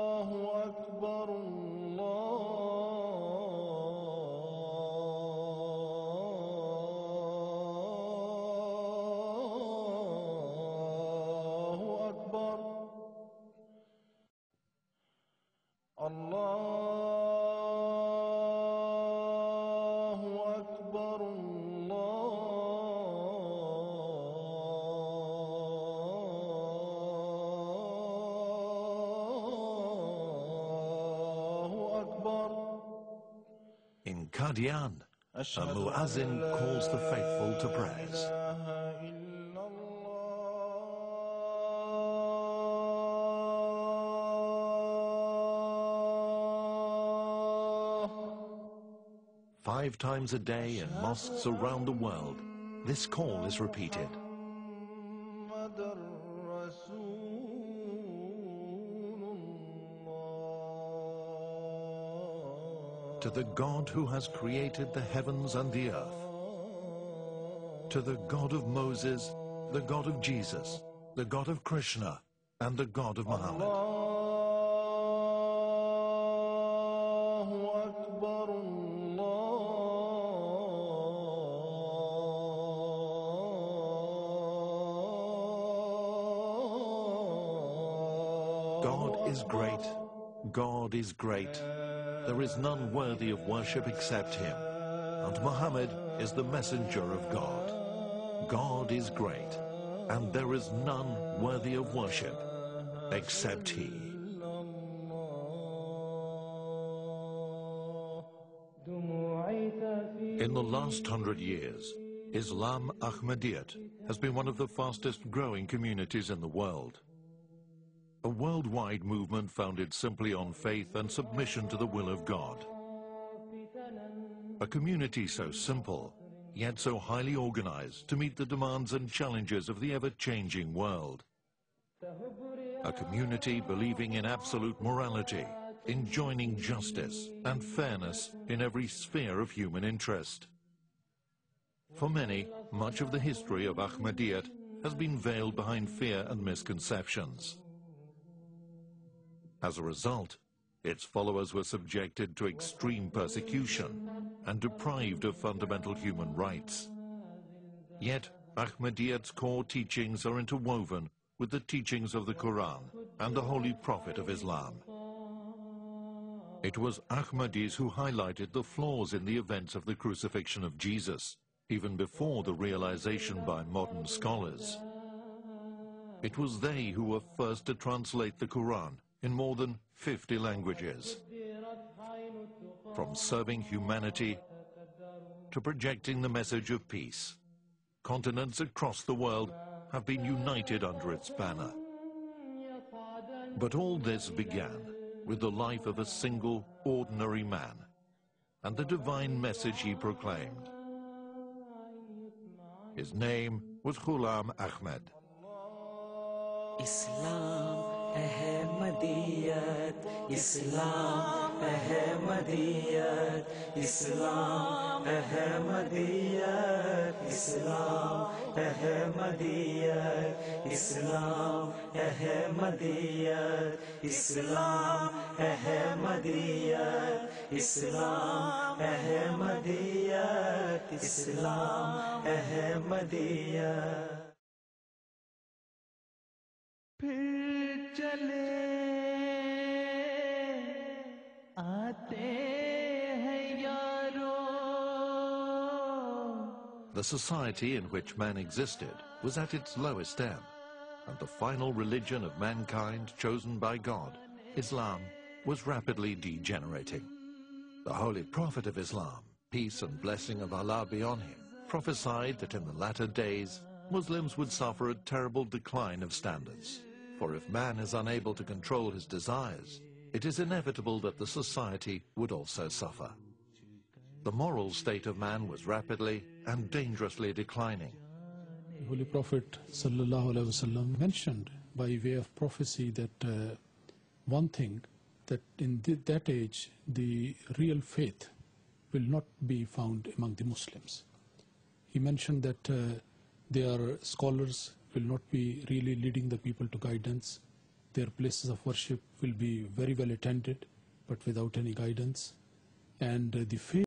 Allahu Akbar, Allahu Akbar, Allahu Akbar, Allahu Akbar. In Qadian, a muazzin calls the faithful to prayers. ilaha illallah. 5 times a day in mosques around the world, this call is repeated. Muhammadur Rasulullah. To the God who has created the heavens and the earth. To the God of Moses, the God of Jesus, the God of Krishna, and the God of Muhammad. Allahu Akbar, God is great. God is great. There is none worthy of worship except him. And Muhammad is the messenger of God. God is great, and there is none worthy of worship except he. In the last 100 years, Islam Ahmadiyyat has been one of the fastest growing communities in the world. A worldwide movement founded simply on faith and submission to the will of God. A community so simple, yet so highly organized to meet the demands and challenges of the ever-changing world. A community believing in absolute morality, enjoining justice and fairness in every sphere of human interest. For many, much of the history of Ahmadiyyat has been veiled behind fear and misconceptions. As a result, its followers were subjected to extreme persecution and deprived of fundamental human rights. Yet, Ahmadiyyat's core teachings are interwoven with the teachings of the Quran and the Holy Prophet of Islam. It was Ahmadis who highlighted the flaws in the events of the crucifixion of Jesus, even before the realization by modern scholars. It was they who were first to translate the Quran in more than 50 languages. From serving humanity to projecting the message of peace, continents across the world have been united under its banner. But all this began with the life of a single, ordinary man and the divine message he proclaimed. His name was Ghulam Ahmed. Islam Ahmadiyyat, Islam Ahmadiyyat, Islam Ahmadiyyat, Islam Ahmadiyyat, Islam Ahmadiyyat, Islam Ahmadiyyat, Islam Ahmadiyyat, Islam Ahmadiyyat. फिर चले आते हैं यारो. The society in which man existed was at its lowest ebb, and the final religion of mankind chosen by God, Islam, was rapidly degenerating. The Holy Prophet of Islam, peace and blessing of Allah be on him, prophesied that in the latter days, Muslims would suffer a terrible decline of standards. For if man is unable to control his desires, it is inevitable that the society would also suffer. The moral state of man was rapidly and dangerously declining. The Holy Prophet ﷺ mentioned by way of prophecy that one thing, that in that age the real faith will not be found among the Muslims. He mentioned that there are scholars will not be really leading the people to guidance. Their places of worship will be very well attended, but without any guidance. And the faith